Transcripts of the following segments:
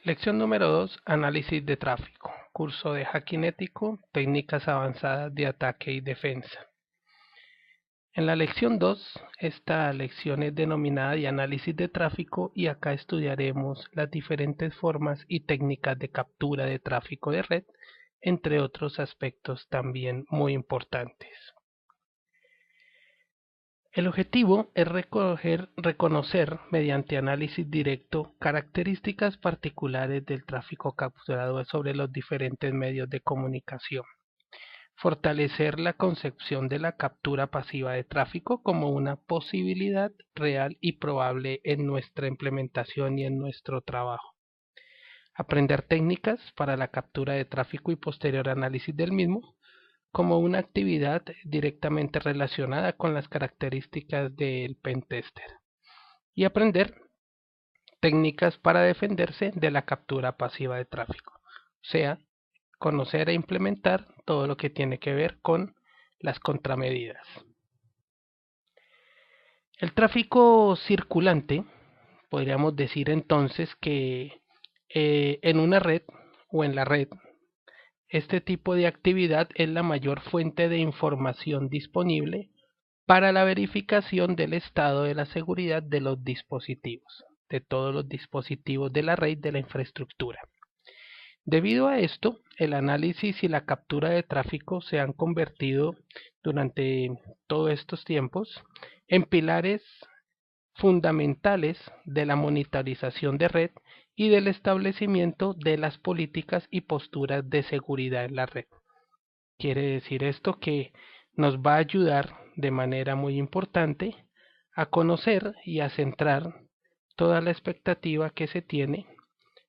Lección número 2. Análisis de tráfico. Curso de hacking ético, técnicas avanzadas de ataque y defensa. En la lección 2, esta lección es denominada de análisis de tráfico y acá estudiaremos las diferentes formas y técnicas de captura de tráfico de red, entre otros aspectos también muy importantes. El objetivo es reconocer mediante análisis directo características particulares del tráfico capturado sobre los diferentes medios de comunicación, fortalecer la concepción de la captura pasiva de tráfico como una posibilidad real y probable en nuestra implementación y en nuestro trabajo, aprender técnicas para la captura de tráfico y posterior análisis del mismo, como una actividad directamente relacionada con las características del pentester y aprender técnicas para defenderse de la captura pasiva de tráfico, o sea, conocer e implementar todo lo que tiene que ver con las contramedidas. El tráfico circulante, podríamos decir entonces que en una red o en la red, este tipo de actividad es la mayor fuente de información disponible para la verificación del estado de la seguridad de los dispositivos, de todos los dispositivos de la red de la infraestructura. Debido a esto, el análisis y la captura de tráfico se han convertido durante todos estos tiempos en pilares fundamentales de la monitorización de red y del establecimiento de las políticas y posturas de seguridad en la red. Quiere decir esto que nos va a ayudar de manera muy importante a conocer y a centrar toda la expectativa que se tiene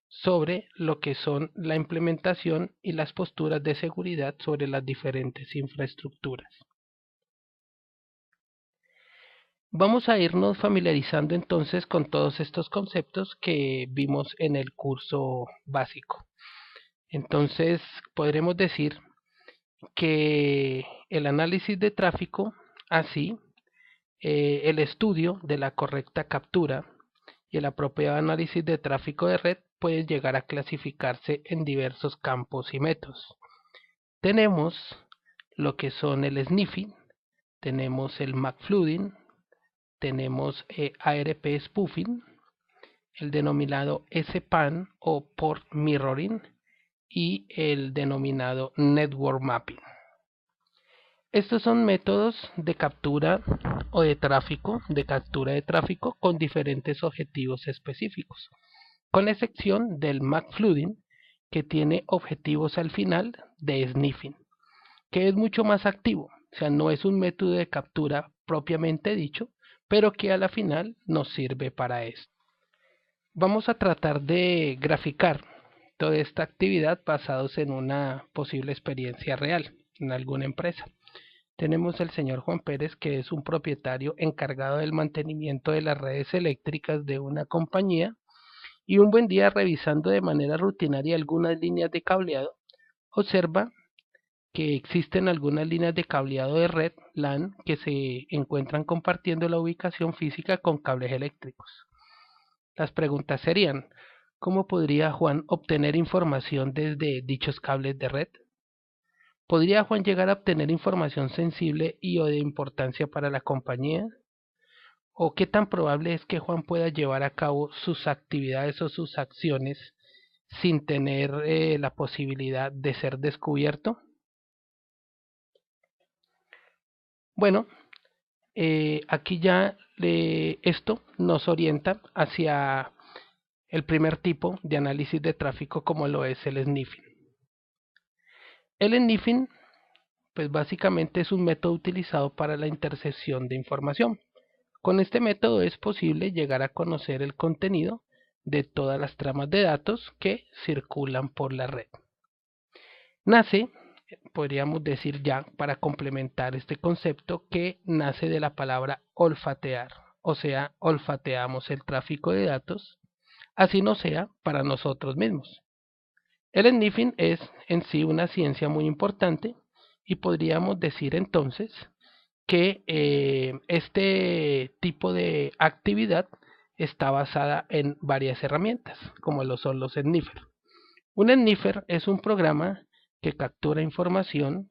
sobre lo que son la implementación y las posturas de seguridad sobre las diferentes infraestructuras. Vamos a irnos familiarizando entonces con todos estos conceptos que vimos en el curso básico. Entonces, podremos decir que el análisis de tráfico, así, el estudio de la correcta captura y el apropiado análisis de tráfico de red puede llegar a clasificarse en diversos campos y métodos. Tenemos lo que son el sniffing, tenemos el McFlooding, tenemos ARP spoofing, el denominado SPAN o port mirroring y el denominado network mapping. Estos son métodos de captura o de tráfico, de captura de tráfico con diferentes objetivos específicos, con excepción del McFlooding, que tiene objetivos al final de sniffing, que es mucho más activo, o sea, no es un método de captura propiamente dicho, pero que a la final nos sirve para esto. Vamos a tratar de graficar toda esta actividad basados en una posible experiencia real en alguna empresa. Tenemos el señor Juan Pérez, que es un propietario encargado del mantenimiento de las redes eléctricas de una compañía, y un buen día, revisando de manera rutinaria algunas líneas de cableado, observa que existen algunas líneas de cableado de red LAN que se encuentran compartiendo la ubicación física con cables eléctricos. Las preguntas serían: ¿cómo podría Juan obtener información desde dichos cables de red? ¿Podría Juan llegar a obtener información sensible y o de importancia para la compañía? ¿O qué tan probable es que Juan pueda llevar a cabo sus actividades o sus acciones sin tener la posibilidad de ser descubierto? Bueno, aquí ya esto nos orienta hacia el primer tipo de análisis de tráfico, como lo es el sniffing. El sniffing, pues básicamente es un método utilizado para la intercepción de información. Con este método es posible llegar a conocer el contenido de todas las tramas de datos que circulan por la red. Nace, podríamos decir ya para complementar este concepto, que nace de la palabra olfatear, o sea, olfateamos el tráfico de datos, así no sea para nosotros mismos. El sniffing es en sí una ciencia muy importante y podríamos decir entonces que este tipo de actividad está basada en varias herramientas, como lo son los sniffer. Un sniffer es un programa que captura información,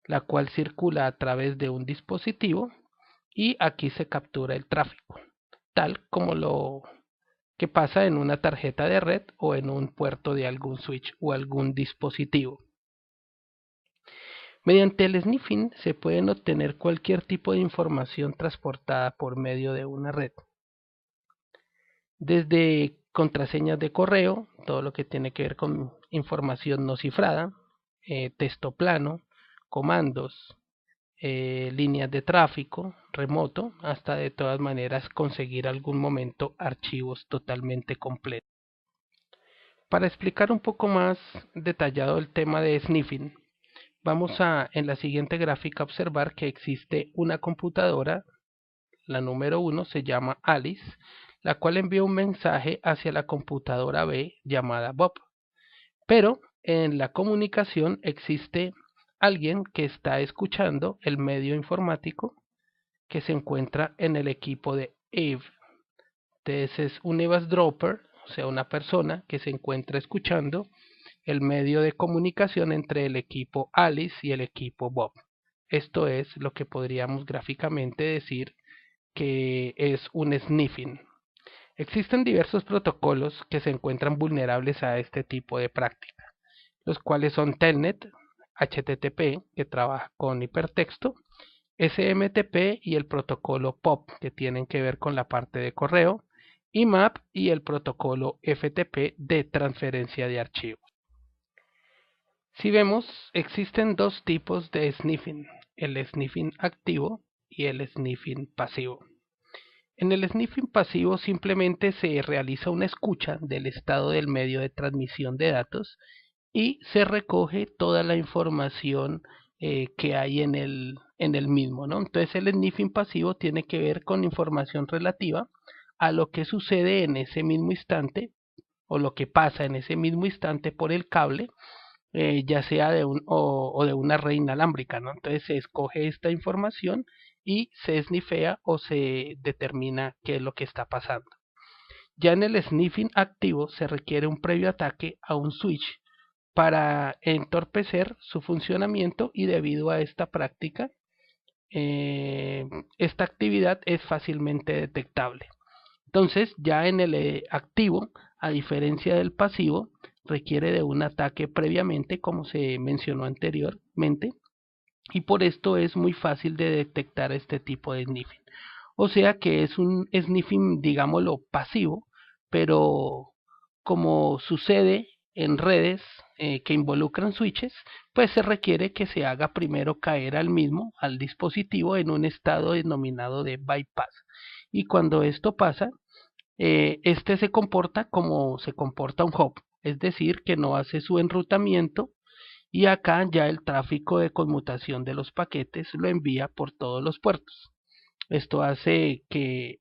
la cual circula a través de un dispositivo y aquí se captura el tráfico, tal como lo que pasa en una tarjeta de red o en un puerto de algún switch o algún dispositivo. Mediante el sniffing se pueden obtener cualquier tipo de información transportada por medio de una red, desde contraseñas de correo, todo lo que tiene que ver con información no cifrada, texto plano, comandos, líneas de tráfico remoto, hasta de todas maneras conseguir algún momento archivos totalmente completos. Para explicar un poco más detallado el tema de sniffing, vamos a en la siguiente gráfica observar que existe una computadora, la número 1 se llama Alice, la cual envía un mensaje hacia la computadora B llamada Bob. Pero en la comunicación existe alguien que está escuchando el medio informático que se encuentra en el equipo de Eve. Entonces es un eavesdropper, o sea, una persona que se encuentra escuchando el medio de comunicación entre el equipo Alice y el equipo Bob. Esto es lo que podríamos gráficamente decir que es un sniffing. Existen diversos protocolos que se encuentran vulnerables a este tipo de práctica, los cuales son Telnet, HTTP, que trabaja con hipertexto, SMTP y el protocolo POP, que tienen que ver con la parte de correo, IMAP y el protocolo FTP de transferencia de archivos. Si vemos, existen dos tipos de sniffing, el sniffing activo y el sniffing pasivo. En el sniffing pasivo simplemente se realiza una escucha del estado del medio de transmisión de datos y se recoge toda la información que hay en el mismo, ¿no? Entonces el sniffing pasivo tiene que ver con información relativa a lo que sucede en ese mismo instante o lo que pasa en ese mismo instante por el cable, ya sea o de una red inalámbrica, ¿no? Entonces se escoge esta información y se snifea o se determina qué es lo que está pasando. Ya en el sniffing activo se requiere un previo ataque a un switch para entorpecer su funcionamiento y debido a esta práctica, esta actividad es fácilmente detectable. Entonces, ya en el activo, a diferencia del pasivo, requiere de un ataque previamente, como se mencionó anteriormente, y por esto es muy fácil de detectar este tipo de sniffing. O sea que es un sniffing, digámoslo, pasivo, pero como sucede en redes que involucran switches, pues se requiere que se haga primero caer al dispositivo en un estado denominado de bypass. Y cuando esto pasa, este se comporta como se comporta un hop, es decir, que no hace su enrutamiento y acá ya el tráfico de conmutación de los paquetes lo envía por todos los puertos. Esto hace que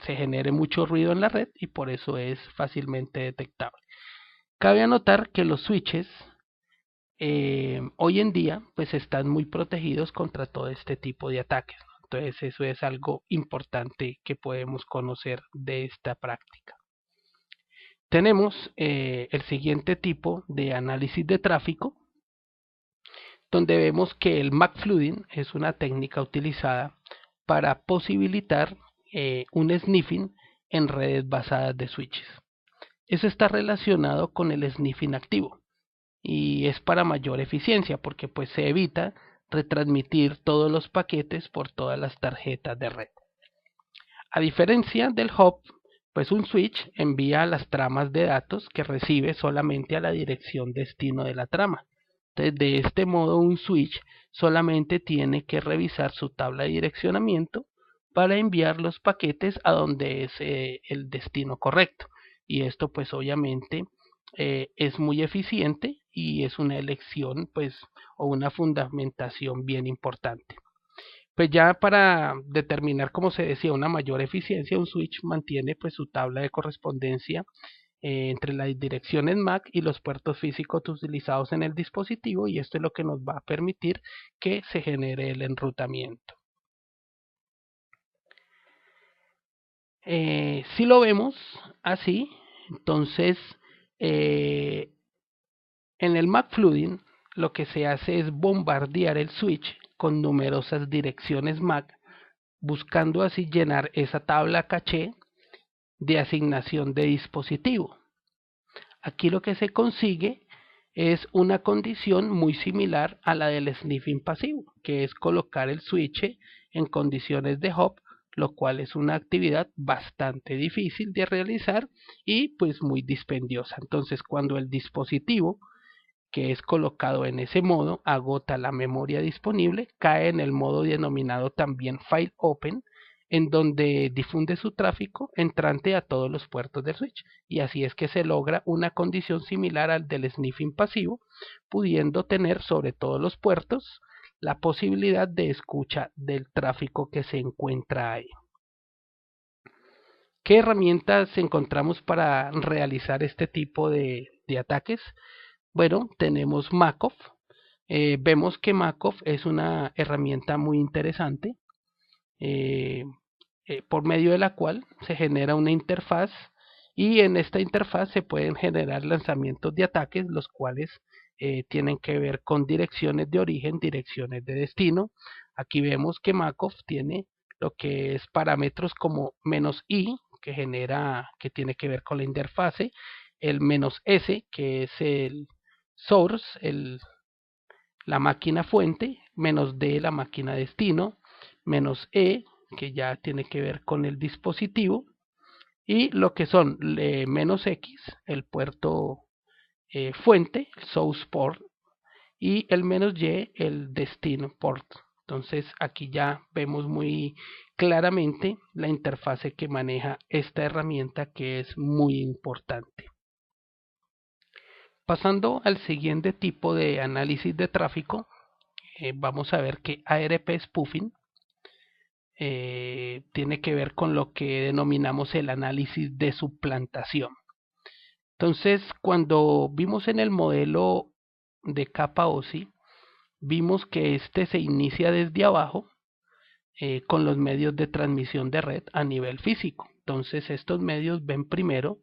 se genere mucho ruido en la red y por eso es fácilmente detectable. Cabe anotar que los switches hoy en día pues están muy protegidos contra todo este tipo de ataques, ¿no? Entonces eso es algo importante que podemos conocer de esta práctica. Tenemos el siguiente tipo de análisis de tráfico, donde vemos que el McFlooding es una técnica utilizada para posibilitar un sniffing en redes basadas de switches. Eso está relacionado con el sniffing activo y es para mayor eficiencia porque pues se evita retransmitir todos los paquetes por todas las tarjetas de red. A diferencia del hop, pues un switch envía las tramas de datos que recibe solamente a la dirección destino de la trama. Entonces, de este modo, un switch solamente tiene que revisar su tabla de direccionamiento para enviar los paquetes a donde es el destino correcto. Y esto, pues, obviamente, es muy eficiente y es una elección, pues, o una fundamentación bien importante. Pues ya para determinar, como se decía, una mayor eficiencia, un switch mantiene pues su tabla de correspondencia entre las direcciones MAC y los puertos físicos utilizados en el dispositivo y esto es lo que nos va a permitir que se genere el enrutamiento. Si lo vemos así, entonces en el MAC flooding lo que se hace es bombardear el switch con numerosas direcciones MAC, buscando así llenar esa tabla caché de asignación de dispositivo. Aquí lo que se consigue es una condición muy similar a la del sniffing pasivo, que es colocar el switch en condiciones de hop, lo cual es una actividad bastante difícil de realizar y pues muy dispendiosa. Entonces, cuando el dispositivo que es colocado en ese modo agota la memoria disponible, cae en el modo denominado también file open, en donde difunde su tráfico entrante a todos los puertos del switch, y así es que se logra una condición similar al del sniffing pasivo, pudiendo tener sobre todos los puertos la posibilidad de escucha del tráfico que se encuentra ahí. ¿Qué herramientas encontramos para realizar este tipo de ataques? Bueno, tenemos Makov. Vemos que Makov es una herramienta muy interesante, eh, por medio de la cual se genera una interfaz, y en esta interfaz se pueden generar lanzamientos de ataques, los cuales tienen que ver con direcciones de origen, direcciones de destino. Aquí vemos que Makov tiene lo que es parámetros como "-i", que tiene que ver con la interfase, el "-s", que es el source, la máquina fuente, "-d", la máquina destino, "-e", que ya tiene que ver con el dispositivo, y lo que son "-x", el puerto fuente, el source port, y el "-y", el destino port. Entonces aquí ya vemos muy claramente la interfase que maneja esta herramienta, que es muy importante. Pasando al siguiente tipo de análisis de tráfico, vamos a ver que ARP spoofing tiene que ver con lo que denominamos el análisis de suplantación. Entonces, cuando vimos en el modelo de capa OSI, vimos que este se inicia desde abajo con los medios de transmisión de red a nivel físico. Entonces, estos medios ven primero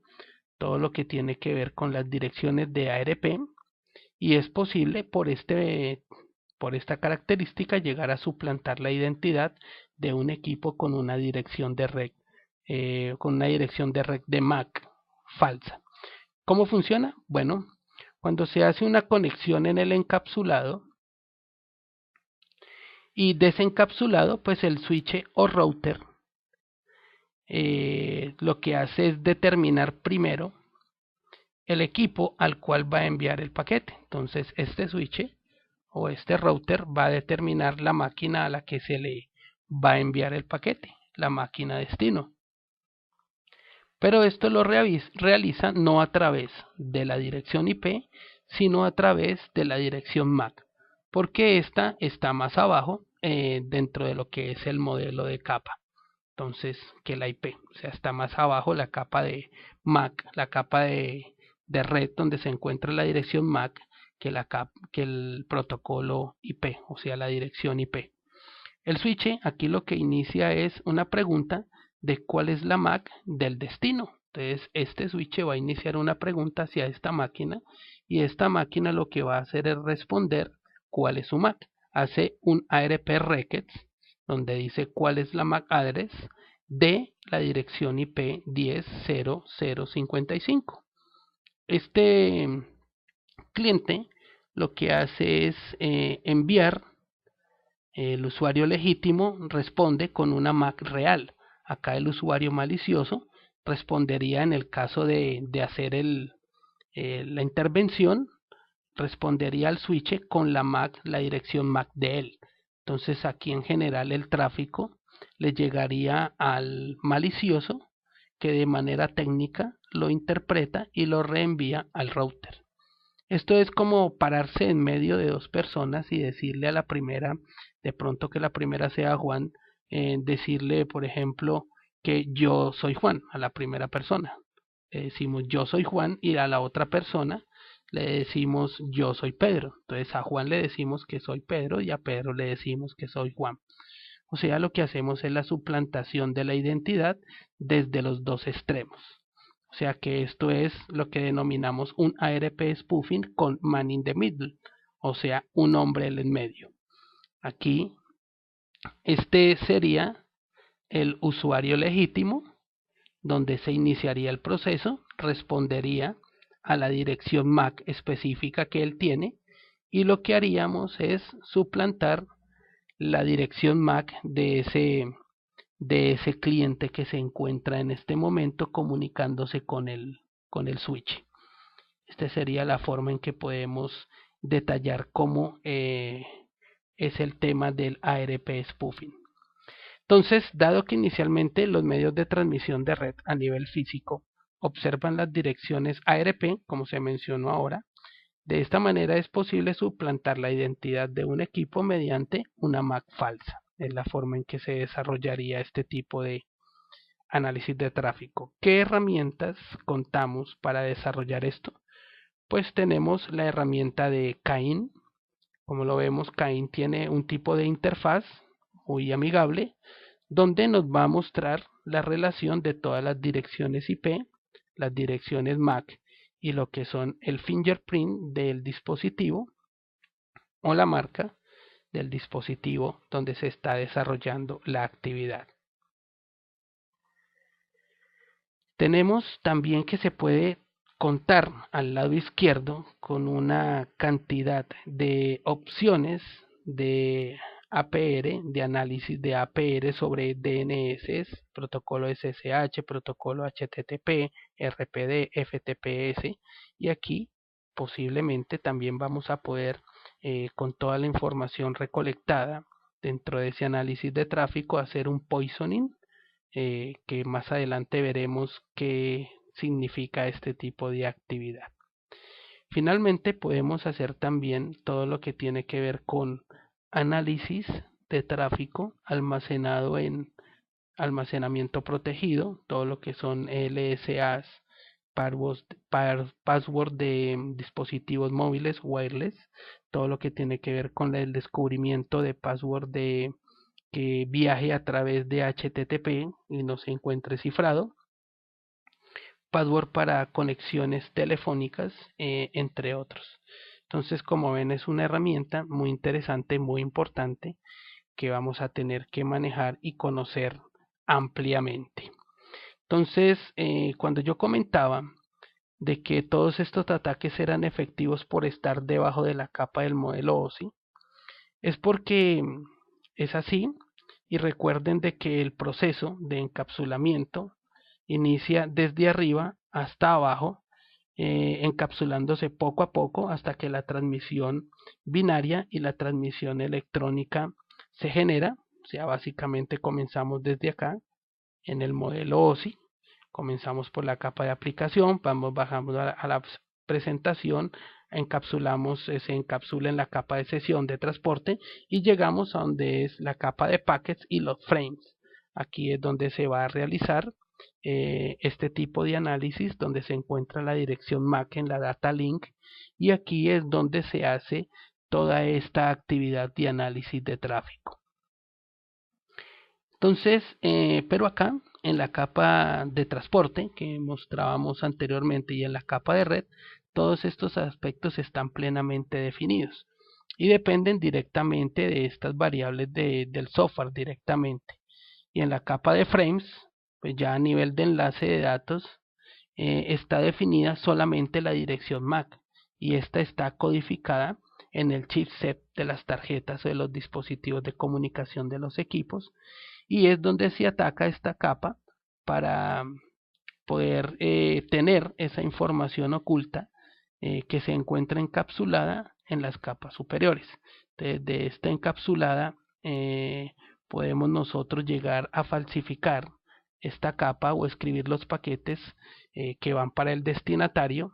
todo lo que tiene que ver con las direcciones de ARP, y es posible por esta característica llegar a suplantar la identidad de un equipo con una dirección de red de MAC falsa. ¿Cómo funciona? Bueno, cuando se hace una conexión en el encapsulado y desencapsulado, pues el switch o router lo que hace es determinar primero el equipo al cual va a enviar el paquete. Entonces este switch o este router va a determinar la máquina a la que se le va a enviar el paquete, la máquina destino. Pero esto lo realiza no a través de la dirección IP, sino a través de la dirección MAC, porque esta está más abajo dentro de lo que es el modelo de capa. Entonces, que la IP, o sea, está más abajo la capa de MAC, la capa de red donde se encuentra la dirección MAC, que el protocolo IP, o sea, la dirección IP. El switch aquí lo que inicia es una pregunta de cuál es la MAC del destino. Entonces, este switch va a iniciar una pregunta hacia esta máquina, y esta máquina lo que va a hacer es responder cuál es su MAC. Hace un ARP request donde dice cuál es la MAC address de la dirección IP 10.0.0.55. Este cliente lo que hace es enviar. El usuario legítimo responde con una MAC real. Acá el usuario malicioso respondería, en el caso de hacer la intervención, respondería al switch con la MAC, la dirección MAC de él. Entonces aquí en general el tráfico le llegaría al malicioso, que de manera técnica lo interpreta y lo reenvía al router. Esto es como pararse en medio de dos personas y decirle a la primera, de pronto que la primera sea Juan, decirle, por ejemplo, que yo soy Juan a la primera persona. Le decimos yo soy Juan, y a la otra persona le decimos yo soy Pedro. Entonces a Juan le decimos que soy Pedro y a Pedro le decimos que soy Juan. O sea, lo que hacemos es la suplantación de la identidad desde los dos extremos. O sea que esto es lo que denominamos un ARP spoofing con man in the middle, o sea, un hombre en el medio. Aquí, este sería el usuario legítimo, donde se iniciaría el proceso, respondería a la dirección MAC específica que él tiene, y lo que haríamos es suplantar la dirección MAC de ese cliente que se encuentra en este momento comunicándose con el switch. Esta sería la forma en que podemos detallar cómo es el tema del ARP spoofing. Entonces, dado que inicialmente los medios de transmisión de red a nivel físico observan las direcciones ARP, como se mencionó ahora, de esta manera es posible suplantar la identidad de un equipo mediante una MAC falsa. Es la forma en que se desarrollaría este tipo de análisis de tráfico. ¿Qué herramientas contamos para desarrollar esto? Pues tenemos la herramienta de Cain. Como lo vemos, Cain tiene un tipo de interfaz muy amigable donde nos va a mostrar la relación de todas las direcciones IP, las direcciones MAC y lo que son el fingerprint del dispositivo o la marca del dispositivo donde se está desarrollando la actividad. Tenemos también que se puede contar al lado izquierdo con una cantidad de opciones de APR, de análisis de APR sobre DNS, protocolo SSH, protocolo HTTP, RPD, FTPS, y aquí posiblemente también vamos a poder, con toda la información recolectada dentro de ese análisis de tráfico, hacer un poisoning, que más adelante veremos qué significa este tipo de actividad. Finalmente podemos hacer también todo lo que tiene que ver con análisis de tráfico almacenado en almacenamiento protegido, todo lo que son LSAs, password de dispositivos móviles wireless, todo lo que tiene que ver con el descubrimiento de password de que viaje a través de HTTP y no se encuentre cifrado, password para conexiones telefónicas, entre otros. Entonces, como ven, es una herramienta muy interesante, muy importante, que vamos a tener que manejar y conocer ampliamente. Entonces, cuando yo comentaba de que todos estos ataques eran efectivos por estar debajo de la capa del modelo OSI, es porque es así, y recuerden de que el proceso de encapsulamiento inicia desde arriba hasta abajo, encapsulándose poco a poco hasta que la transmisión binaria y la transmisión electrónica se genera. O sea, básicamente comenzamos desde acá en el modelo OSI, comenzamos por la capa de aplicación, bajamos a la presentación, encapsulamos, se encapsula en la capa de sesión de transporte y llegamos a donde es la capa de packets y los frames. Aquí es donde se va a realizar este tipo de análisis, donde se encuentra la dirección MAC en la data link, y aquí es donde se hace toda esta actividad de análisis de tráfico. Entonces, pero acá en la capa de transporte que mostrábamos anteriormente y en la capa de red, todos estos aspectos están plenamente definidos y dependen directamente de estas variables del software directamente. Y en la capa de frames, pues ya a nivel de enlace de datos, está definida solamente la dirección MAC, y esta está codificada en el chipset de las tarjetas o de los dispositivos de comunicación de los equipos, y es donde se ataca esta capa para poder tener esa información oculta, que se encuentra encapsulada en las capas superiores. De esta encapsulada, podemos nosotros llegar a falsificar esta capa o escribir los paquetes que van para el destinatario,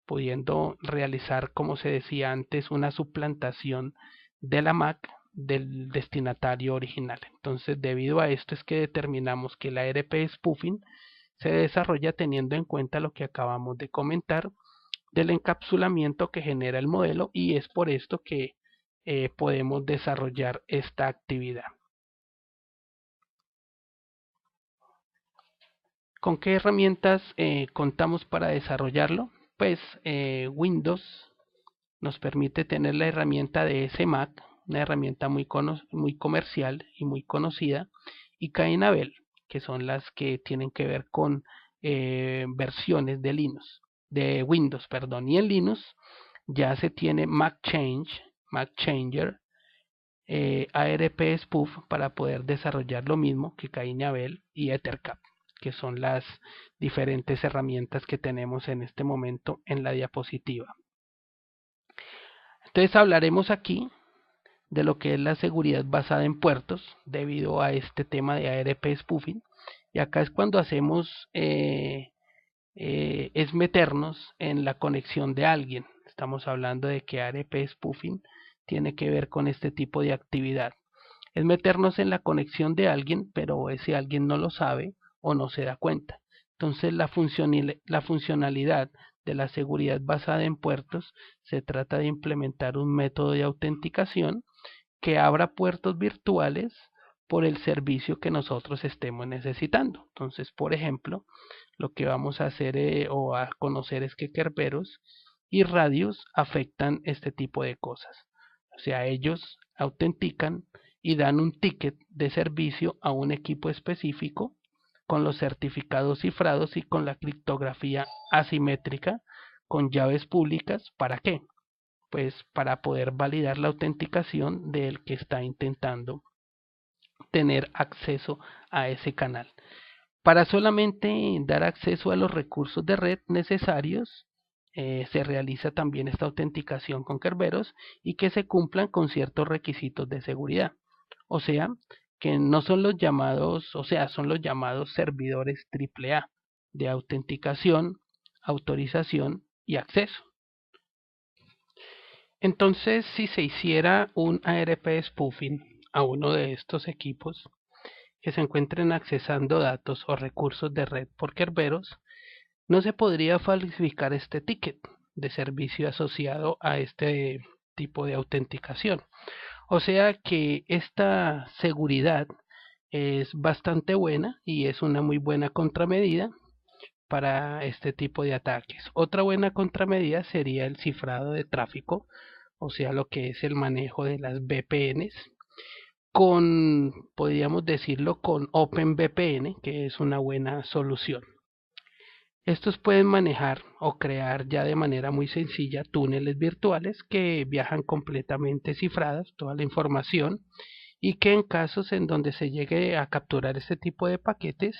pudiendo realizar, como se decía antes, una suplantación de la MAC del destinatario original. Entonces, debido a esto es que determinamos que la ARP spoofing se desarrolla teniendo en cuenta lo que acabamos de comentar del encapsulamiento que genera el modelo, y es por esto que podemos desarrollar esta actividad. ¿Con qué herramientas contamos para desarrollarlo? Pues Windows nos permite tener la herramienta de SMAC, una herramienta muy comercial y muy conocida, y Cainabel, que son las que tienen que ver con versiones de Linux, de Windows, perdón, y en Linux ya se tiene MacChanger, ARP Spoof para poder desarrollar lo mismo que Cainabel y Ethercap, que son las diferentes herramientas que tenemos en este momento en la diapositiva. Entonces hablaremos aquí de lo que es la seguridad basada en puertos debido a este tema de ARP spoofing, y acá es cuando hacemos es meternos en la conexión de alguien. Estamos hablando de que ARP spoofing tiene que ver con este tipo de actividad. Es meternos en la conexión de alguien, pero ese alguien no lo sabe o no se da cuenta. Entonces la funcionalidad de la seguridad basada en puertos se trata de implementar un método de autenticación que abra puertos virtuales por el servicio que nosotros estemos necesitando. Entonces, por ejemplo, lo que vamos a hacer o a conocer es que Kerberos y radios afectan este tipo de cosas. O sea, ellos autentican y dan un ticket de servicio a un equipo específico con los certificados cifrados y con la criptografía asimétrica con llaves públicas. ¿Para qué? Pues para poder validar la autenticación del que está intentando tener acceso a ese canal. Para solamente dar acceso a los recursos de red necesarios, se realiza también esta autenticación con Kerberos y que se cumplan con ciertos requisitos de seguridad. O sea, que no son los llamados, o sea, son los llamados servidores AAA de autenticación, autorización y acceso. Entonces, si se hiciera un ARP spoofing a uno de estos equipos que se encuentren accesando datos o recursos de red por Kerberos, no se podría falsificar este ticket de servicio asociado a este tipo de autenticación. O sea que esta seguridad es bastante buena y es una muy buena contramedida para este tipo de ataques. Otra buena contramedida sería el cifrado de tráfico, o sea, lo que es el manejo de las VPNs, podríamos decirlo, con OpenVPN, que es una buena solución. Estos pueden manejar o crear ya de manera muy sencilla túneles virtuales que viajan completamente cifradas toda la información, y que en casos en donde se llegue a capturar este tipo de paquetes,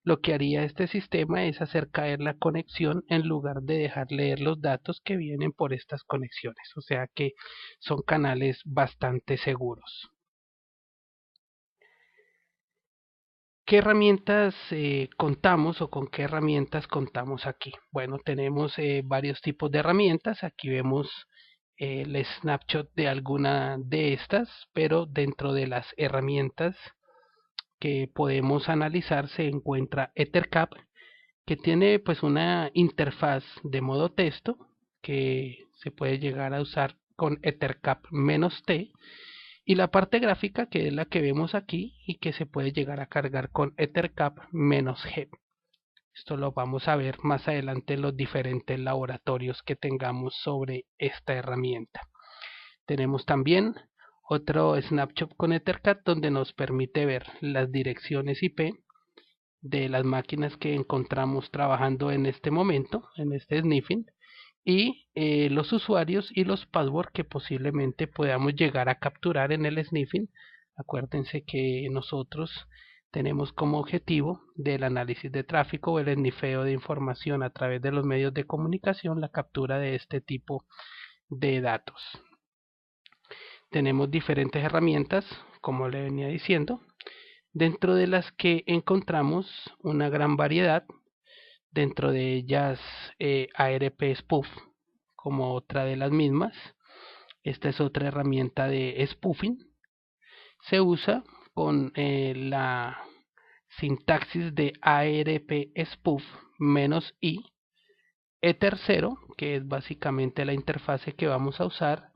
lo que haría este sistema es hacer caer la conexión en lugar de dejar leer los datos que vienen por estas conexiones. O sea que son canales bastante seguros. ¿Qué herramientas contamos o con qué herramientas contamos aquí? Bueno, tenemos varios tipos de herramientas. Aquí vemos el snapshot de alguna de estas, pero dentro de las herramientas que podemos analizar se encuentra Ethercap, que tiene pues una interfaz de modo texto que se puede llegar a usar con Ethercap-T, y la parte gráfica, que es la que vemos aquí y que se puede llegar a cargar con Ethercap-G. Esto lo vamos a ver más adelante en los diferentes laboratorios que tengamos sobre esta herramienta. Tenemos también otro snapshot con Ethercat donde nos permite ver las direcciones IP de las máquinas que encontramos trabajando en este momento, en este sniffing, y los usuarios y los passwords que posiblemente podamos llegar a capturar en el sniffing. Acuérdense que nosotros tenemos como objetivo del análisis de tráfico o el esnifeo de información a través de los medios de comunicación la captura de este tipo de datos. Tenemos diferentes herramientas, como le venía diciendo, dentro de las que encontramos una gran variedad, dentro de ellas ARP Spoof como otra de las mismas. Esta es otra herramienta de spoofing. Se usa con la sintaxis de ARP Spoof -i, Ether0, que es básicamente la interfase que vamos a usar,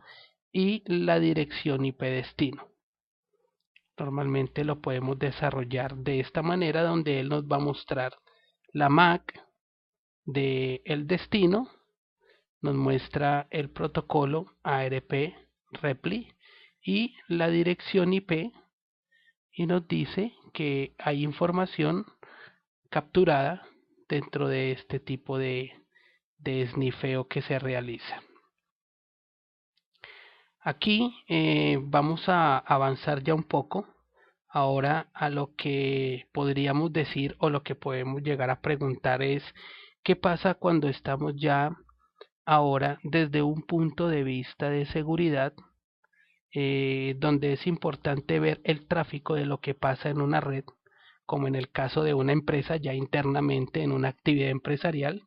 y la dirección IP destino. Normalmente lo podemos desarrollar de esta manera, donde él nos va a mostrar La MAC de el destino nos muestra el protocolo ARP REPLI y la dirección IP, y nos dice que hay información capturada dentro de este tipo de snifeo que se realiza. Aquí vamos a avanzar ya un poco ahora a lo que podríamos decir, o lo que podemos llegar a preguntar es: ¿qué pasa cuando estamos ya ahora desde un punto de vista de seguridad, donde es importante ver el tráfico de lo que pasa en una red, como en el caso de una empresa ya internamente en una actividad empresarial,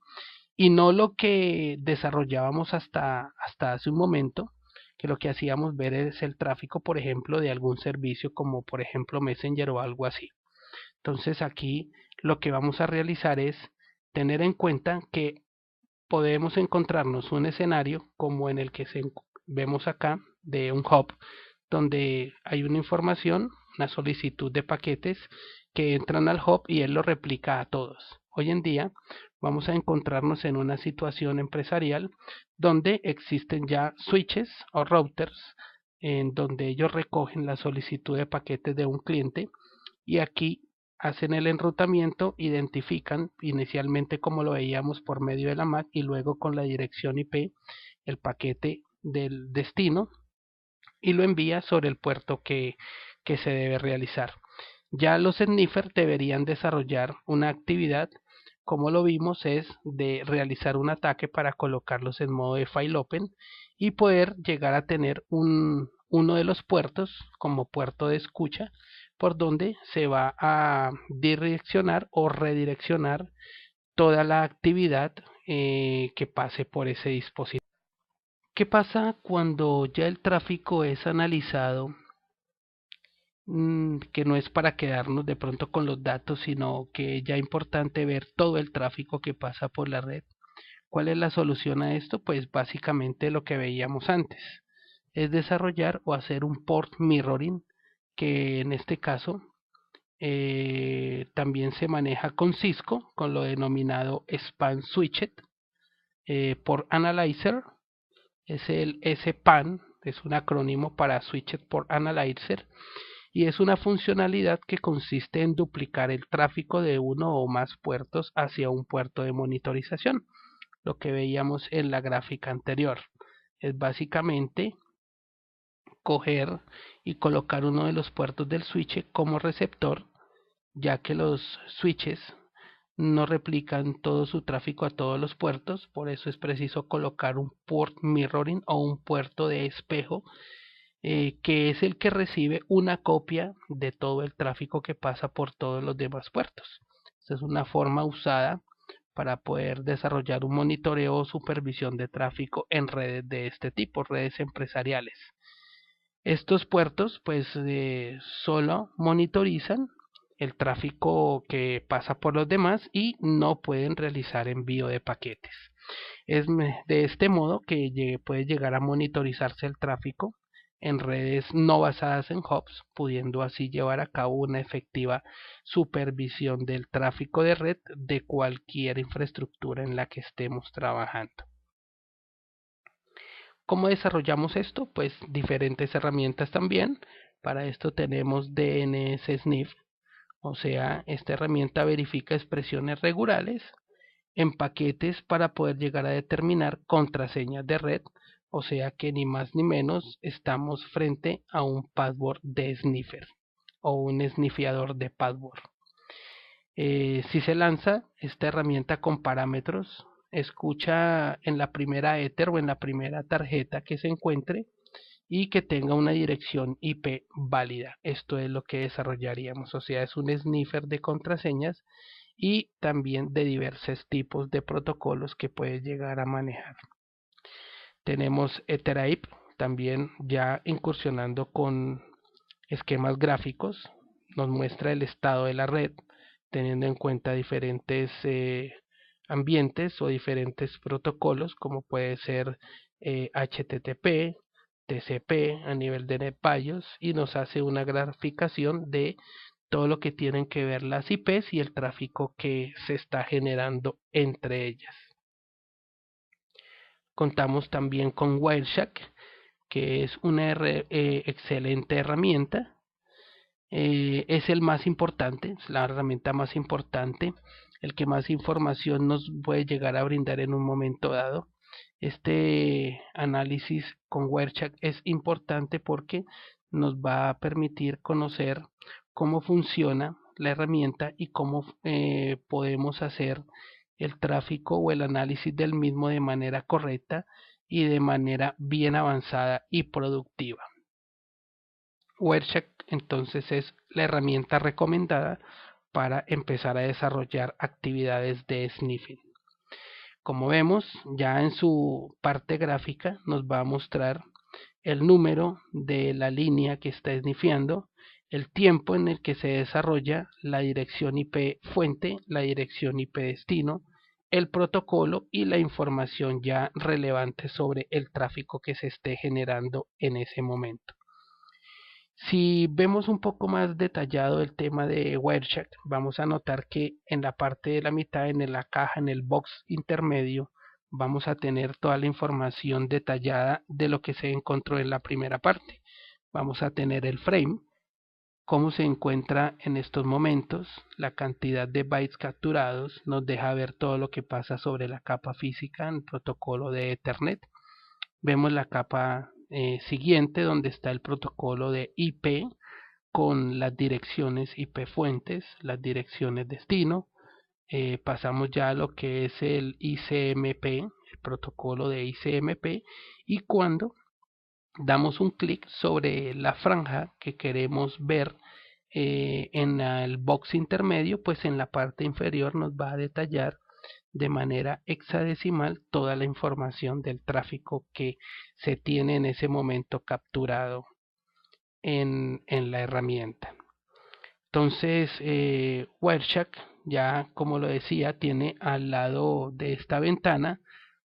y no lo que desarrollábamos hasta hace un momento, que lo que hacíamos ver es el tráfico, por ejemplo, de algún servicio como por ejemplo Messenger o algo así? Entonces aquí lo que vamos a realizar es tener en cuenta que podemos encontrarnos un escenario como en el que vemos acá, de un hub, donde hay una información, una solicitud de paquetes que entran al hub y él lo replica a todos. Hoy en día vamos a encontrarnos en una situación empresarial donde existen ya switches o routers en donde ellos recogen la solicitud de paquetes de un cliente, y aquí hacen el enrutamiento, identifican inicialmente, como lo veíamos, por medio de la MAC y luego con la dirección IP, el paquete del destino, y lo envía sobre el puerto que se debe realizar. Ya los sniffer deberían desarrollar una actividad, como lo vimos, es de realizar un ataque para colocarlos en modo de file open y poder llegar a tener uno de los puertos como puerto de escucha, por donde se va a direccionar o redireccionar toda la actividad que pase por ese dispositivo. ¿Qué pasa cuando ya el tráfico es analizado? Que no es para quedarnos de pronto con los datos, sino que ya es importante ver todo el tráfico que pasa por la red. ¿Cuál es la solución a esto? Pues básicamente lo que veíamos antes, es desarrollar o hacer un port mirroring, que en este caso también se maneja con Cisco, con lo denominado Span Switched Port Analyzer. Es el SPAN, es un acrónimo para Switched Port Analyzer, y es una funcionalidad que consiste en duplicar el tráfico de uno o más puertos hacia un puerto de monitorización, lo que veíamos en la gráfica anterior. Es básicamente coger y colocar uno de los puertos del switch como receptor, ya que los switches no replican todo su tráfico a todos los puertos. Por eso es preciso colocar un port mirroring o un puerto de espejo, que es el que recibe una copia de todo el tráfico que pasa por todos los demás puertos. Esta es una forma usada para poder desarrollar un monitoreo o supervisión de tráfico en redes de este tipo, redes empresariales. Estos puertos pues solo monitorizan el tráfico que pasa por los demás y no pueden realizar envío de paquetes. Es de este modo que puede llegar a monitorizarse el tráfico en redes no basadas en hubs, pudiendo así llevar a cabo una efectiva supervisión del tráfico de red de cualquier infraestructura en la que estemos trabajando. ¿Cómo desarrollamos esto? Pues diferentes herramientas también. Para esto tenemos DNS-Sniff, o sea, esta herramienta verifica expresiones regulares en paquetes para poder llegar a determinar contraseñas de red, o sea que ni más ni menos estamos frente a un password de sniffer o un snifeador de password. Si se lanza esta herramienta con parámetros, escucha en la primera Ether o en la primera tarjeta que se encuentre y que tenga una dirección IP válida. Esto es lo que desarrollaríamos, o sea, es un sniffer de contraseñas y también de diversos tipos de protocolos que puedes llegar a manejar. Tenemos Etherape, también ya incursionando con esquemas gráficos, nos muestra el estado de la red, teniendo en cuenta diferentes ambientes o diferentes protocolos, como puede ser HTTP, TCP a nivel de NetBIOS, y nos hace una graficación de todo lo que tienen que ver las IPs y el tráfico que se está generando entre ellas. Contamos también con Wireshark, que es una excelente herramienta. Es el más importante, es la herramienta más importante, el que más información nos puede llegar a brindar en un momento dado. Este análisis con Wireshark es importante porque nos va a permitir conocer cómo funciona la herramienta y cómo podemos hacer el tráfico o el análisis del mismo de manera correcta y de manera bien avanzada y productiva. Wireshark entonces es la herramienta recomendada para empezar a desarrollar actividades de sniffing. Como vemos, ya en su parte gráfica nos va a mostrar el número de la línea que está snifeando, el tiempo en el que se desarrolla, la dirección IP fuente, la dirección IP destino, el protocolo y la información ya relevante sobre el tráfico que se esté generando en ese momento. Si vemos un poco más detallado el tema de Wireshark, vamos a notar que en la parte de la mitad, en la caja, en el box intermedio, vamos a tener toda la información detallada de lo que se encontró en la primera parte. Vamos a tener el frame, cómo se encuentra en estos momentos, la cantidad de bytes capturados, nos deja ver todo lo que pasa sobre la capa física en el protocolo de Ethernet. Vemos la capa siguiente donde está el protocolo de IP con las direcciones IP fuentes, las direcciones destino. Pasamos ya a lo que es el ICMP, el protocolo de ICMP, y cuando damos un clic sobre la franja que queremos ver en el box intermedio, pues en la parte inferior nos va a detallar de manera hexadecimal toda la información del tráfico que se tiene en ese momento capturado en la herramienta. Entonces, Wireshark, ya como lo decía, tiene al lado de esta ventana,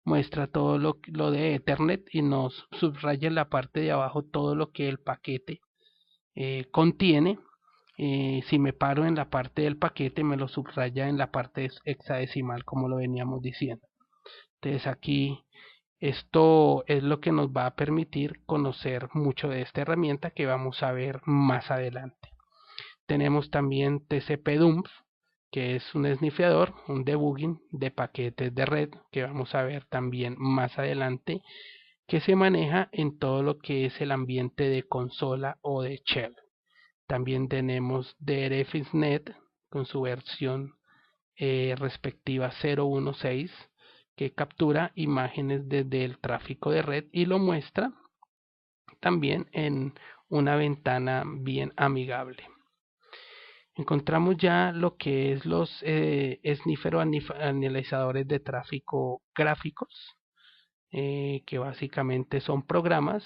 muestra todo lo de Ethernet y nos subraya en la parte de abajo todo lo que el paquete contiene. Si me paro en la parte del paquete, me lo subraya en la parte hexadecimal, como lo veníamos diciendo. Entonces aquí esto es lo que nos va a permitir conocer mucho de esta herramienta que vamos a ver más adelante. Tenemos también TCP-Dump, que es un snifeador, un debugging de paquetes de red, que vamos a ver también más adelante, que se maneja en todo lo que es el ambiente de consola o de shell. También tenemos DRFSNet con su versión respectiva 016, que captura imágenes desde el tráfico de red y lo muestra también en una ventana bien amigable. Encontramos ya lo que es los sniffer o analizadores de tráfico gráficos, que básicamente son programas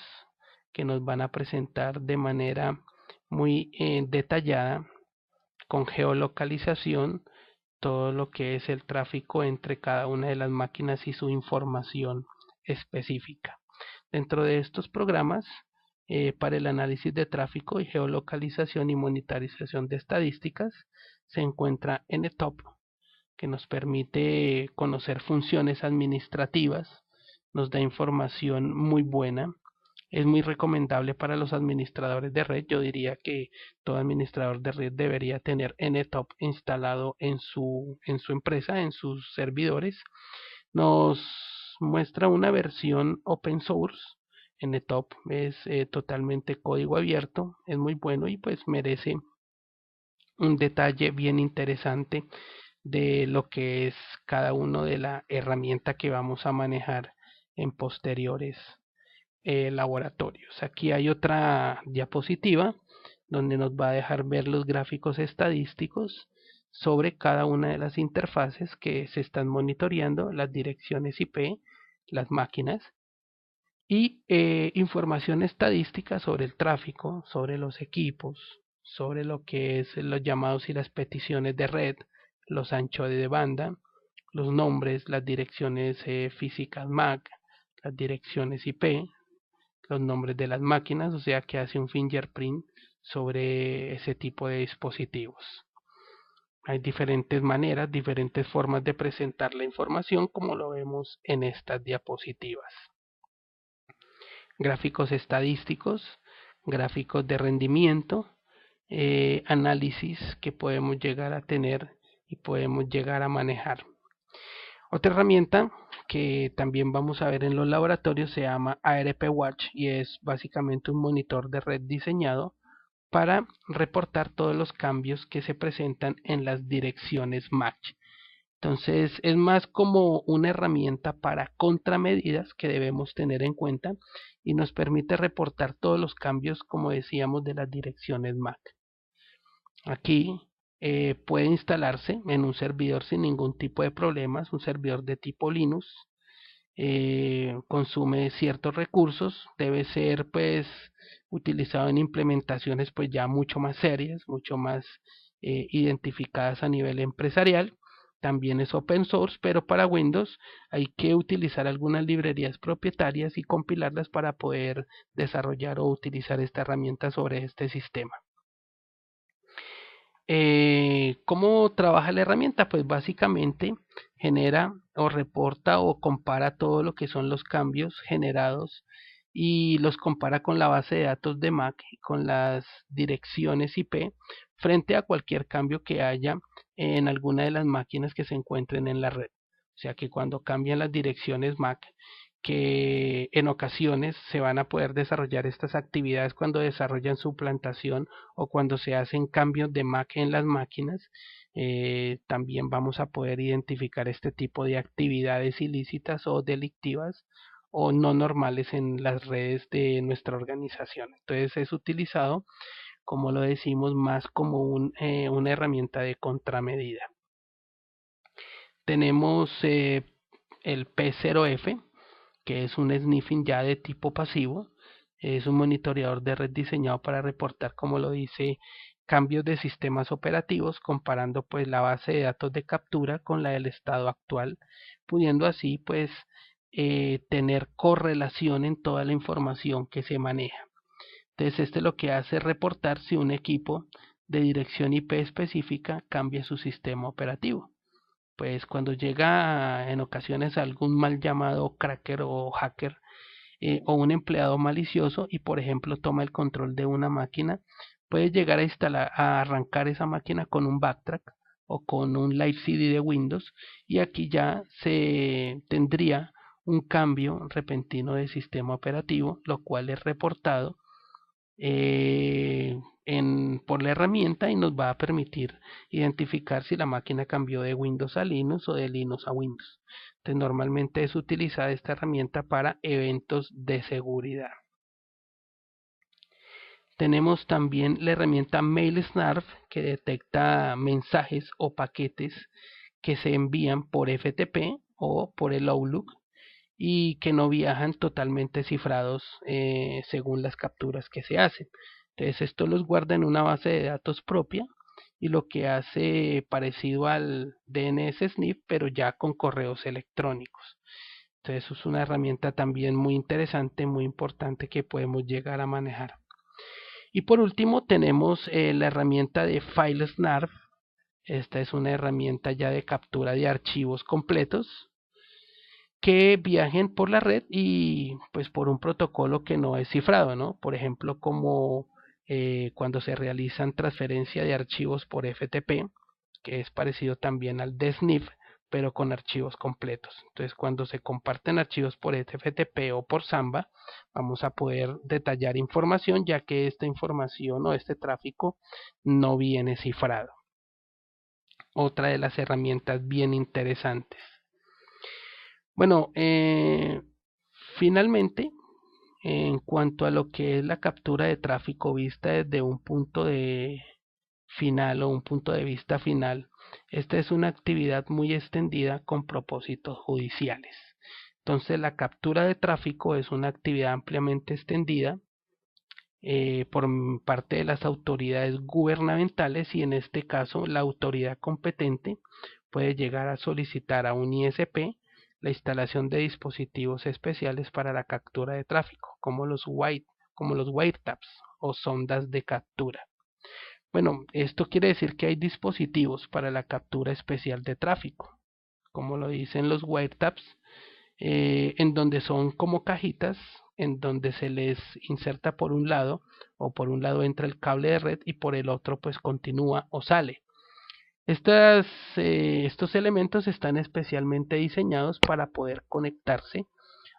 que nos van a presentar de manera muy detallada, con geolocalización, todo lo que es el tráfico entre cada una de las máquinas y su información específica. Dentro de estos programas, para el análisis de tráfico y geolocalización y monitorización de estadísticas, se encuentra NTOP, que nos permite conocer funciones administrativas, nos da información muy buena. Es muy recomendable para los administradores de red. Yo diría que todo administrador de red debería tener NTOP instalado en su empresa, en sus servidores. Nos muestra una versión open source. NTOP es totalmente código abierto, es muy bueno y pues merece un detalle bien interesante de lo que es cada uno de la herramienta que vamos a manejar en posteriores laboratorios. Aquí hay otra diapositiva donde nos va a dejar ver los gráficos estadísticos sobre cada una de las interfaces que se están monitoreando, las direcciones IP, las máquinas y información estadística sobre el tráfico, sobre los equipos, sobre lo que es los llamados y las peticiones de red, los anchos de banda, los nombres, las direcciones físicas MAC, las direcciones IP, los nombres de las máquinas, o sea que hace un fingerprint sobre ese tipo de dispositivos. Hay diferentes maneras, diferentes formas de presentar la información, como lo vemos en estas diapositivas. Gráficos estadísticos, gráficos de rendimiento, análisis que podemos llegar a tener y podemos llegar a manejar. Otra herramienta que también vamos a ver en los laboratorios se llama ARP Watch y es básicamente un monitor de red diseñado para reportar todos los cambios que se presentan en las direcciones MAC. Entonces es más como una herramienta para contramedidas que debemos tener en cuenta y nos permite reportar todos los cambios, como decíamos, de las direcciones MAC. Aquí puede instalarse en un servidor sin ningún tipo de problemas, un servidor de tipo Linux. Consume ciertos recursos, debe ser pues utilizado en implementaciones pues ya mucho más serias, mucho más identificadas a nivel empresarial. También es open source, pero para Windows hay que utilizar algunas librerías propietarias y compilarlas para poder desarrollar o utilizar esta herramienta sobre este sistema. ¿Cómo trabaja la herramienta? Pues básicamente genera o reporta o compara todo lo que son los cambios generados y los compara con la base de datos de MAC y con las direcciones IP frente a cualquier cambio que haya en alguna de las máquinas que se encuentren en la red. O sea que cuando cambian las direcciones MAC, que en ocasiones se van a poder desarrollar estas actividades cuando desarrollan suplantación o cuando se hacen cambios de MAC en las máquinas, también vamos a poder identificar este tipo de actividades ilícitas o delictivas o no normales en las redes de nuestra organización. Entonces es utilizado, como lo decimos, más como una herramienta de contramedida. Tenemos el P0F, que es un sniffing ya de tipo pasivo. Es un monitoreador de red diseñado para reportar, como lo dice, cambios de sistemas operativos, comparando pues la base de datos de captura con la del estado actual, pudiendo así pues tener correlación en toda la información que se maneja. Entonces este lo que hace es reportar si un equipo de dirección IP específica cambia su sistema operativo. Pues cuando llega en ocasiones algún mal llamado cracker o hacker o un empleado malicioso y por ejemplo toma el control de una máquina, puede llegar a arrancar esa máquina con un backtrack o con un live CD de Windows y aquí ya se tendría un cambio repentino de sistema operativo, lo cual es reportado por la herramienta y nos va a permitir identificar si la máquina cambió de Windows a Linux o de Linux a Windows. Entonces, normalmente es utilizada esta herramienta para eventos de seguridad. Tenemos también la herramienta MailSnarf, que detecta mensajes o paquetes que se envían por FTP o por el Outlook y que no viajan totalmente cifrados según las capturas que se hacen. Entonces esto los guarda en una base de datos propia y lo que hace parecido al DNS Sniff, pero ya con correos electrónicos. Entonces es una herramienta también muy interesante, muy importante que podemos llegar a manejar. Y por último tenemos la herramienta de FileSnarf. Esta es una herramienta ya de captura de archivos completos que viajen por la red y pues por un protocolo que no es cifrado, ¿no? Por ejemplo, como cuando se realizan transferencia de archivos por FTP, que es parecido también al de SNIF, pero con archivos completos. Entonces, cuando se comparten archivos por FTP o por Samba, vamos a poder detallar información, ya que esta información o este tráfico no viene cifrado. Otra de las herramientas bien interesantes. Bueno, finalmente, en cuanto a lo que es la captura de tráfico vista desde un punto de final o un punto de vista final, esta es una actividad muy extendida con propósitos judiciales. Entonces, la captura de tráfico es una actividad ampliamente extendida por parte de las autoridades gubernamentales y en este caso la autoridad competente puede llegar a solicitar a un ISP la instalación de dispositivos especiales para la captura de tráfico, como los wiretaps o sondas de captura. Bueno, esto quiere decir que hay dispositivos para la captura especial de tráfico, como lo dicen los wiretaps, en donde son como cajitas, en donde se les inserta por un lado, o por un lado entra el cable de red y por el otro pues continúa o sale. Estos elementos están especialmente diseñados para poder conectarse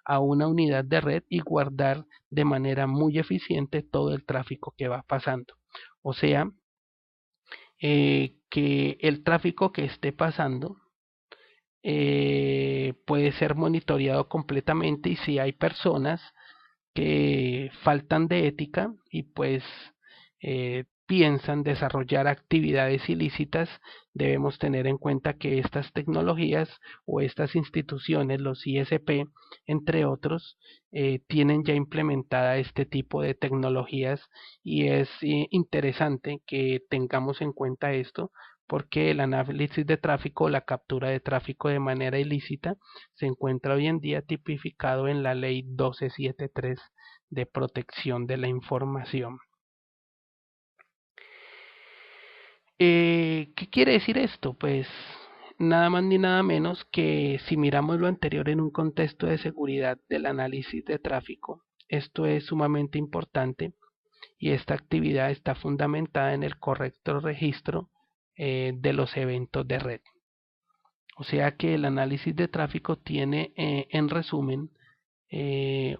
a una unidad de red y guardar de manera muy eficiente todo el tráfico que va pasando. O sea, que el tráfico que esté pasando puede ser monitoreado completamente, y si hay personas que faltan de ética y pues piensan desarrollar actividades ilícitas, debemos tener en cuenta que estas tecnologías o estas instituciones, los ISP, entre otros, tienen ya implementada este tipo de tecnologías, y es interesante que tengamos en cuenta esto, porque el análisis de tráfico, la captura de tráfico de manera ilícita, se encuentra hoy en día tipificado en la ley 1273 de protección de la información. ¿Qué quiere decir esto? Pues nada más ni nada menos que, si miramos lo anterior en un contexto de seguridad del análisis de tráfico, esto es sumamente importante, y esta actividad está fundamentada en el correcto registro de los eventos de red. O sea que el análisis de tráfico tiene, en resumen,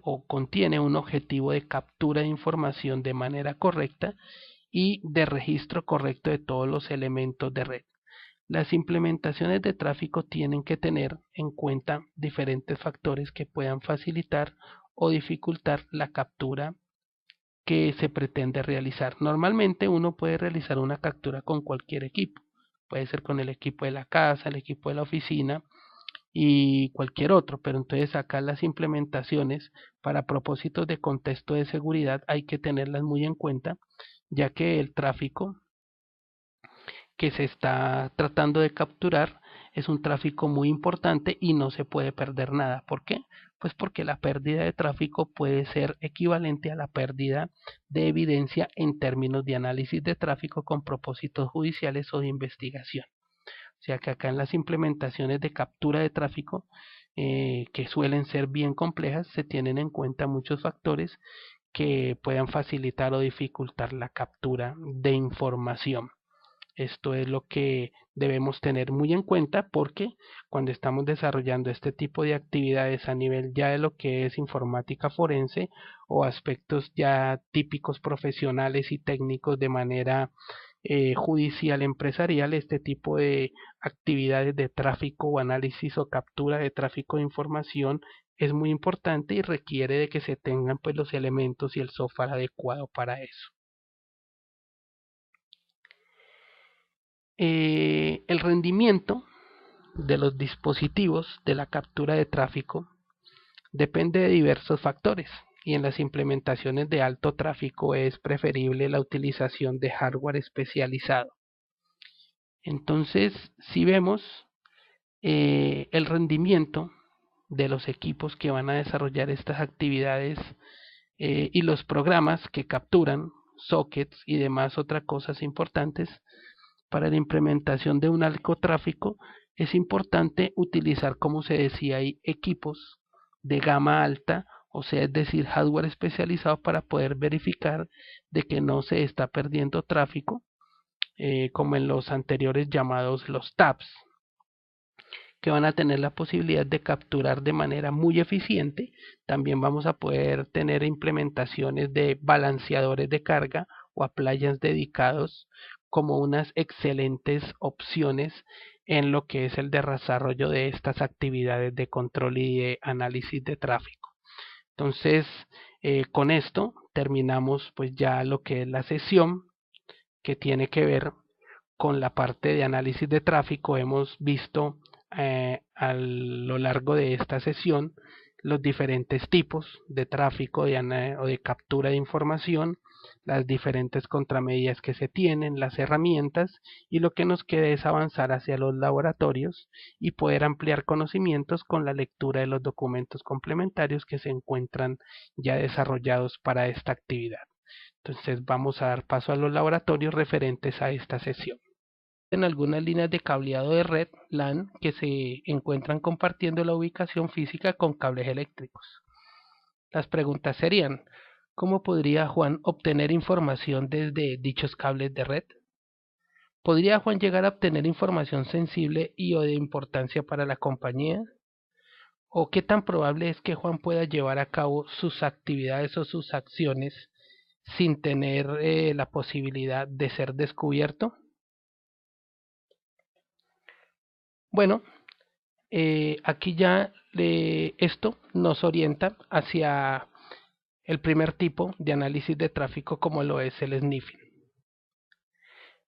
o contiene un objetivo de captura de información de manera correcta y de registro correcto de todos los elementos de red. Las implementaciones de tráfico tienen que tener en cuenta diferentes factores que puedan facilitar o dificultar la captura que se pretende realizar. Normalmente uno puede realizar una captura con cualquier equipo. Puede ser con el equipo de la casa, el equipo de la oficina y cualquier otro, pero entonces acá las implementaciones para propósitos de contexto de seguridad hay que tenerlas muy en cuenta, ya que el tráfico que se está tratando de capturar es un tráfico muy importante y no se puede perder nada. ¿Por qué? Pues porque la pérdida de tráfico puede ser equivalente a la pérdida de evidencia en términos de análisis de tráfico con propósitos judiciales o de investigación. O sea que acá en las implementaciones de captura de tráfico, que suelen ser bien complejas, se tienen en cuenta muchos factores que puedan facilitar o dificultar la captura de información. Esto es lo que debemos tener muy en cuenta, porque cuando estamos desarrollando este tipo de actividades a nivel ya de lo que es informática forense o aspectos ya típicos profesionales y técnicos de manera judicial empresarial, este tipo de actividades de tráfico o análisis o captura de tráfico de información es muy importante y requiere de que se tengan pues los elementos y el software adecuado para eso. El rendimiento de los dispositivos de la captura de tráfico depende de diversos factores, y en las implementaciones de alto tráfico es preferible la utilización de hardware especializado. Entonces, si vemos el rendimiento de los equipos que van a desarrollar estas actividades y los programas que capturan, sockets y demás otras cosas importantes, para la implementación de un alto tráfico es importante utilizar, como se decía ahí, equipos de gama alta, o sea, es decir, hardware especializado para poder verificar de que no se está perdiendo tráfico, como en los anteriores llamados los tabs, que van a tener la posibilidad de capturar de manera muy eficiente. También vamos a poder tener implementaciones de balanceadores de carga o appliances dedicados como unas excelentes opciones en lo que es el desarrollo de estas actividades de control y de análisis de tráfico. Entonces, con esto terminamos pues ya lo que es la sesión que tiene que ver con la parte de análisis de tráfico. Hemos visto a lo largo de esta sesión los diferentes tipos de tráfico o de captura de información, las diferentes contramedidas que se tienen, las herramientas, y lo que nos queda es avanzar hacia los laboratorios y poder ampliar conocimientos con la lectura de los documentos complementarios que se encuentran ya desarrollados para esta actividad. Entonces vamos a dar paso a los laboratorios referentes a esta sesión. En algunas líneas de cableado de red LAN que se encuentran compartiendo la ubicación física con cables eléctricos. Las preguntas serían: ¿cómo podría Juan obtener información desde dichos cables de red? ¿Podría Juan llegar a obtener información sensible y o de importancia para la compañía? ¿O qué tan probable es que Juan pueda llevar a cabo sus actividades o sus acciones sin tener la posibilidad de ser descubierto? Bueno, aquí ya esto nos orienta hacia el primer tipo de análisis de tráfico, como lo es el sniffing.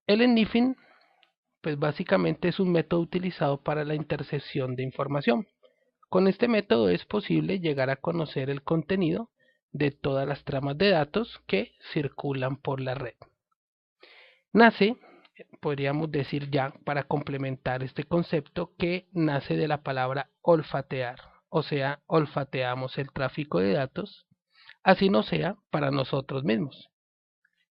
El sniffing, pues básicamente es un método utilizado para la intercepción de información. Con este método es posible llegar a conocer el contenido de todas las tramas de datos que circulan por la red. Nace, podríamos decir ya, para complementar este concepto, que nace de la palabra olfatear, o sea, olfateamos el tráfico de datos, así no sea para nosotros mismos.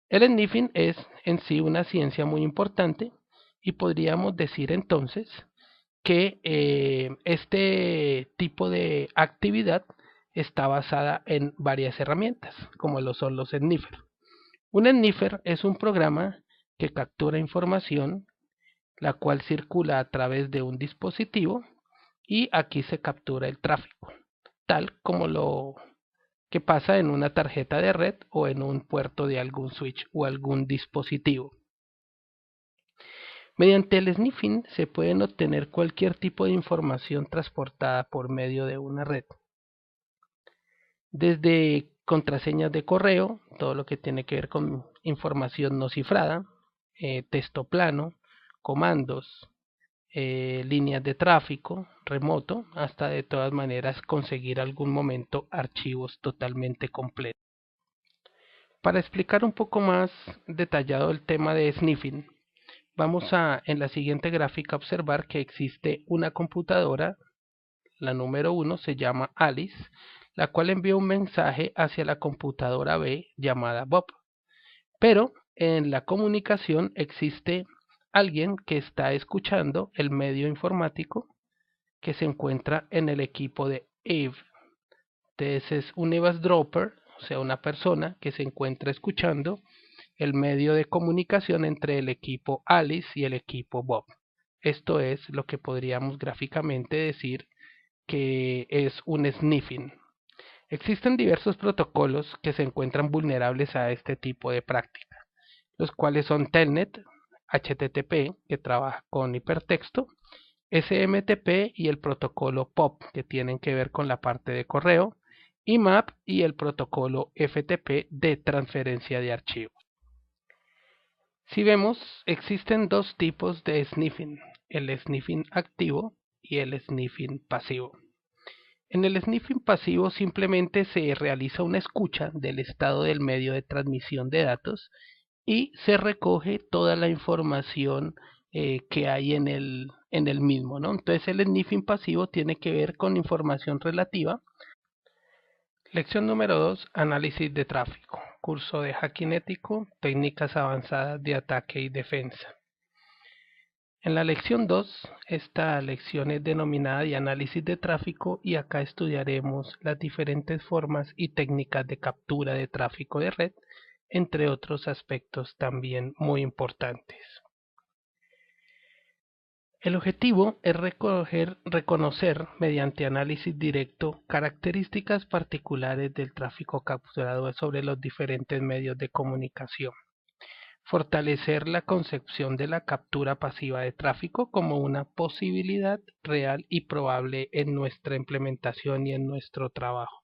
El sniffing es en sí una ciencia muy importante y podríamos decir entonces que este tipo de actividad está basada en varias herramientas, como lo son los sniffers. Un sniffer es un programa que captura información, la cual circula a través de un dispositivo, y aquí se captura el tráfico, tal como lo que pasa en una tarjeta de red o en un puerto de algún switch o algún dispositivo. Mediante el sniffing se pueden obtener cualquier tipo de información transportada por medio de una red, desde contraseñas de correo, todo lo que tiene que ver con información no cifrada, texto plano, comandos, líneas de tráfico remoto, hasta de todas maneras conseguir algún momento archivos totalmente completos. Para explicar un poco más detallado el tema de sniffing, vamos a en la siguiente gráfica observar que existe una computadora, la número 1 se llama Alice, la cual envía un mensaje hacia la computadora B llamada Bob. Pero en la comunicación existe alguien que está escuchando el medio informático que se encuentra en el equipo de Eve. Entonces es un eavesdropper, o sea, una persona que se encuentra escuchando el medio de comunicación entre el equipo Alice y el equipo Bob. Esto es lo que podríamos gráficamente decir que es un sniffing. Existen diversos protocolos que se encuentran vulnerables a este tipo de práctica, los cuales son Telnet, HTTP, que trabaja con hipertexto, SMTP y el protocolo POP, que tienen que ver con la parte de correo, IMAP y el protocolo FTP de transferencia de archivos. Si vemos, existen dos tipos de sniffing, el sniffing activo y el sniffing pasivo. En el sniffing pasivo simplemente se realiza una escucha del estado del medio de transmisión de datos y se recoge toda la información que hay en el mismo, ¿no? Entonces el sniffing pasivo tiene que ver con información relativa. Lección número 2, análisis de tráfico. Curso de hacking ético, técnicas avanzadas de ataque y defensa. En la lección 2, esta lección es denominada de análisis de tráfico y acá estudiaremos las diferentes formas y técnicas de captura de tráfico de red, entre otros aspectos también muy importantes. El objetivo es reconocer mediante análisis directo características particulares del tráfico capturado sobre los diferentes medios de comunicación. Fortalecer la concepción de la captura pasiva de tráfico como una posibilidad real y probable en nuestra implementación y en nuestro trabajo.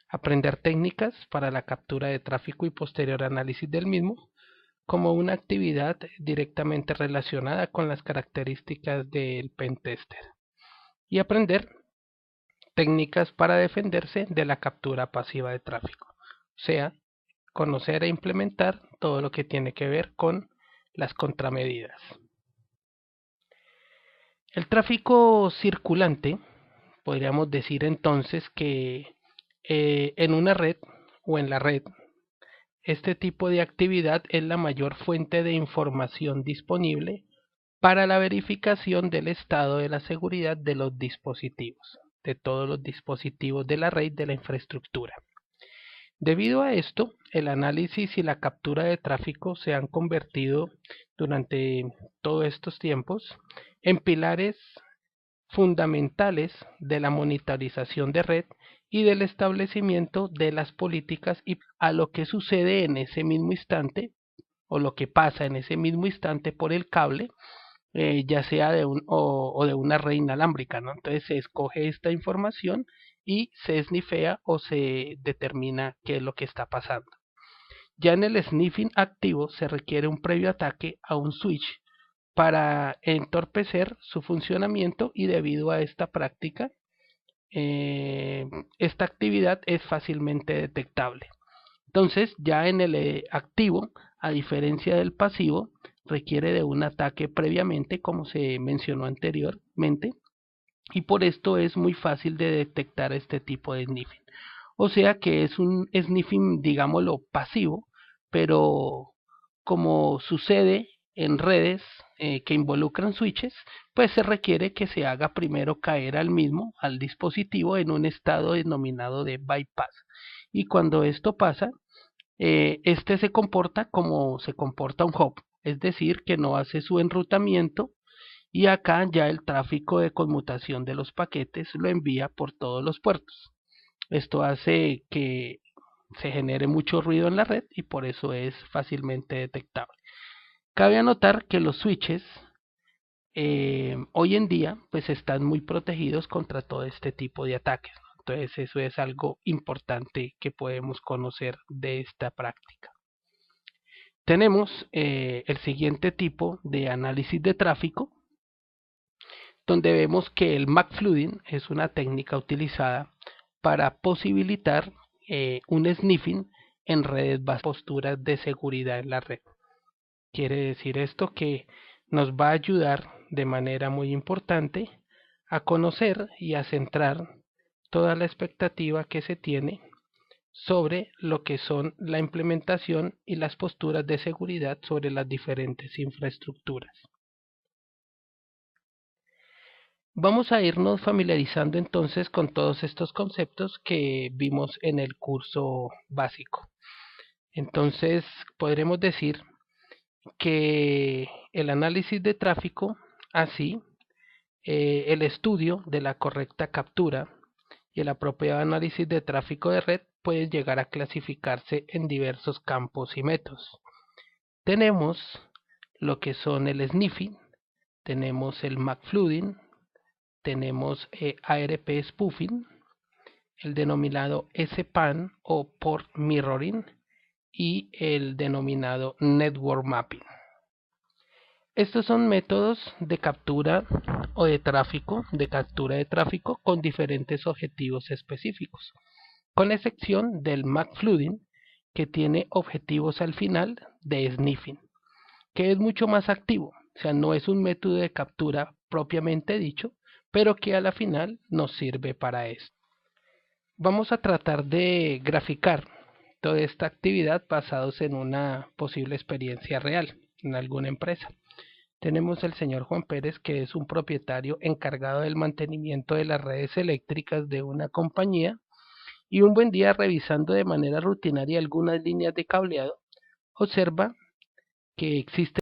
Aprender técnicas para la captura de tráfico y posterior análisis del mismo como una actividad directamente relacionada con las características del pentester. Y aprender técnicas para defenderse de la captura pasiva de tráfico. O sea, conocer e implementar todo lo que tiene que ver con las contramedidas. El tráfico circulante, podríamos decir entonces que en una red o en la red, este tipo de actividad es la mayor fuente de información disponible para la verificación del estado de la seguridad de los dispositivos, de todos los dispositivos de la red de la infraestructura. Debido a esto, el análisis y la captura de tráfico se han convertido durante todos estos tiempos en pilares fundamentales de la monitorización de red y del establecimiento de las políticas y a lo que sucede en ese mismo instante o lo que pasa en ese mismo instante por el cable, ya sea de o de una red inalámbrica, ¿no? Entonces se escoge esta información y se snifea o se determina qué es lo que está pasando. Ya en el sniffing activo se requiere un previo ataque a un switch para entorpecer su funcionamiento y debido a esta práctica, esta actividad es fácilmente detectable. Entonces, ya en el activo, a diferencia del pasivo, requiere de un ataque previamente, como se mencionó anteriormente, y por esto es muy fácil de detectar este tipo de sniffing. O sea que es un sniffing, digámoslo, pasivo, pero como sucede en redes que involucran switches, pues se requiere que se haga primero caer al dispositivo en un estado denominado de bypass. Y cuando esto pasa, este se comporta como se comporta un hop, es decir, que no hace su enrutamiento y acá ya el tráfico de conmutación de los paquetes lo envía por todos los puertos. Esto hace que se genere mucho ruido en la red y por eso es fácilmente detectable. Cabe anotar que los switches hoy en día pues están muy protegidos contra todo este tipo de ataques, ¿no? Entonces eso es algo importante que podemos conocer de esta práctica. Tenemos el siguiente tipo de análisis de tráfico, donde vemos que el McFlooding es una técnica utilizada para posibilitar un sniffing en redes basadas en posturas de seguridad en la red. Quiere decir esto que nos va a ayudar de manera muy importante a conocer y a centrar toda la expectativa que se tiene sobre lo que son la implementación y las posturas de seguridad sobre las diferentes infraestructuras. Vamos a irnos familiarizando entonces con todos estos conceptos que vimos en el curso básico. Entonces, podremos decir que el análisis de tráfico, así, el estudio de la correcta captura y el apropiado análisis de tráfico de red pueden llegar a clasificarse en diversos campos y métodos. Tenemos lo que son el sniffing, tenemos el McFlooding, tenemos ARP spoofing, el denominado SPAN o port mirroring y el denominado network mapping. Estos son métodos de captura o de captura de tráfico con diferentes objetivos específicos, con excepción del McFlooding, que tiene objetivos al final de sniffing, que es mucho más activo, o sea, no es un método de captura propiamente dicho, pero que a la final nos sirve para esto. Vamos a tratar de graficar toda esta actividad basados en una posible experiencia real en alguna empresa. Tenemos el señor Juan Pérez, que es un propietario encargado del mantenimiento de las redes eléctricas de una compañía, y un buen día, revisando de manera rutinaria algunas líneas de cableado, observa que existe